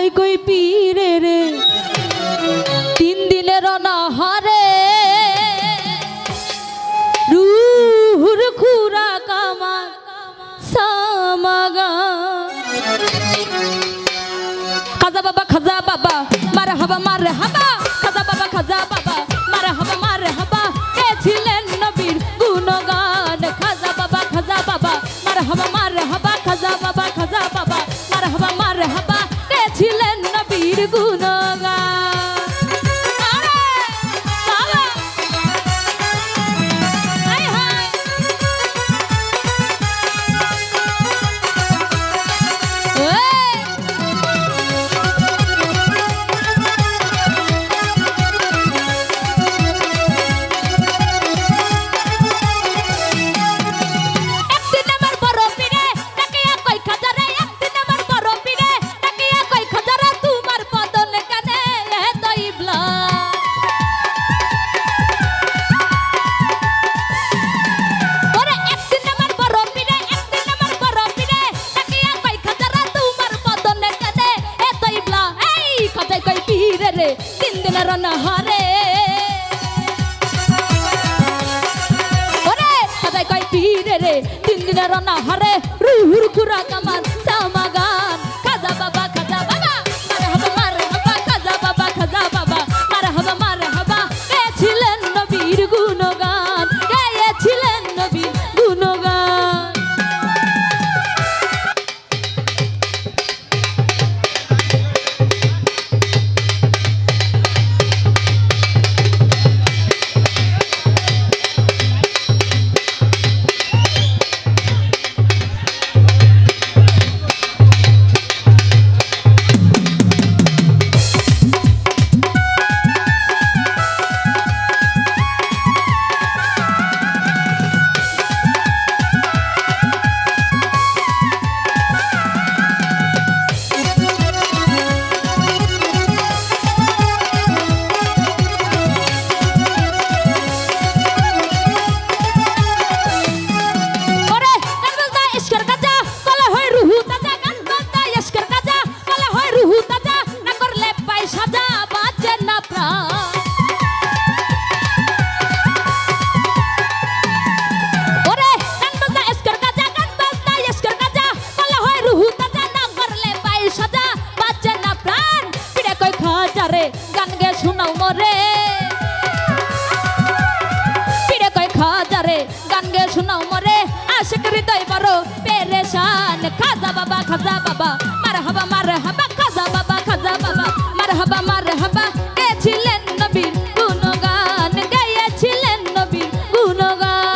কাদাই কই পীরে রে 3 দিনের অনাহারে রুহুর খুরা কামা সামাগা খাজা বাবা মারহাবা মারহাবা খাজা বাবা মারহাবা মারহাবা কে ছিলেন নবীর গুণগান খাজা বাবা মারহাবা মারহাবা খাজা বাবা মারহাবা মারহাবা কে ছিলেন নবীর গুণগান অনাহারে ওরে কাদাই কই পীরে রে 3 দিনের অনাহারে রুহুর খুরা কামান সামাগান খাজা বাবা মারহাবা মারহাবা খাজা বাবা মারহাবা মারহাবা কে ছিলেন নবীর গুণগান কে ছিলেন নবীর গুণগান গান গে শোনাও মরে পিড়ে কই খাজারে গান গে শোনাও মরে আশিক হৃদয় বড় পেরেশান খাজা বাবা মারহাবা মারহাবা খাজা বাবা মারহাবা মারহাবা কে ছিলেন নবীর গুণগান গাইছিলেন নবীর গুণগান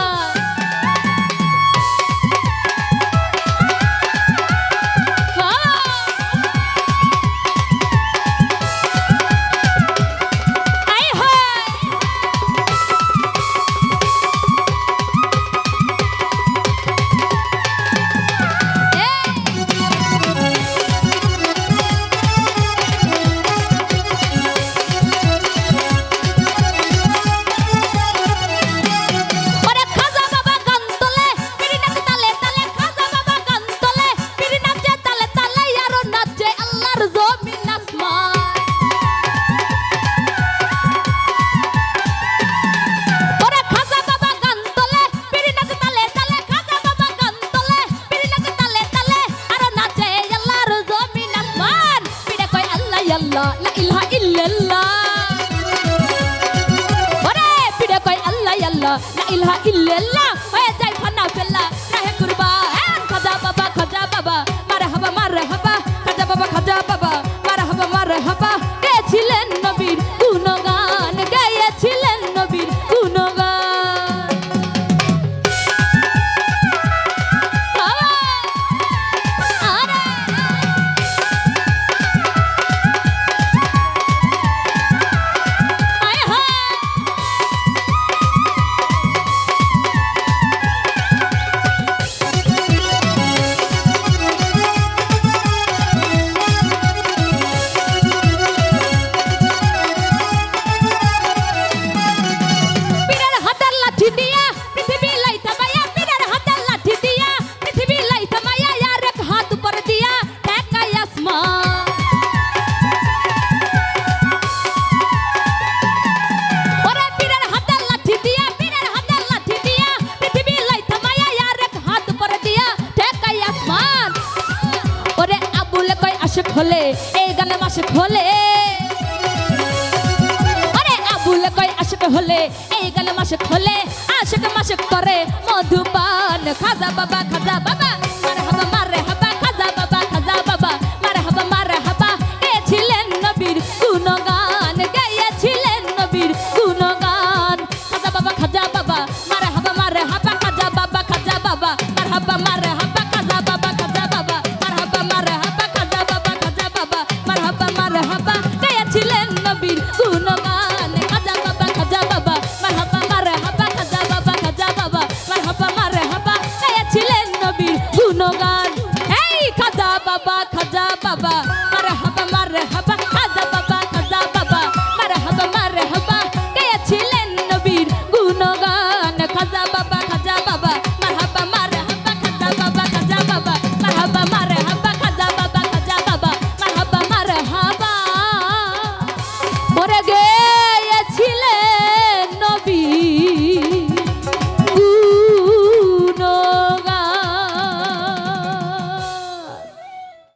লা ইলাহা ইল্লাল্লাহ ওরে পিড়ে কই আল্লাহ লা ইলাহা ইল্লাল্লাহ হয়ে যায় ফানা ফেলা রাহে কুরবান খাজা বাবা মারহাবা মারহাবা খাজা বাবা মারহাবা মারহাবা কে ছিলেন নবীর গুণগান গাইছিলেন নবীর গুণগান হলে এই গানে মাসে খোলে আরে আবুল কয় আশিক হলে এই গানে মাসে খোলে আশিক মাসে করে মধুপান খাজা বাবা মারে হাবা খাজা বাবা মারে হাবা গেছিলেন নবীর গুণগান গাইয়াছিলেন নবীর গুণগান খাজা বাবা মারে হাবা খাজা বাবা মারে হাবা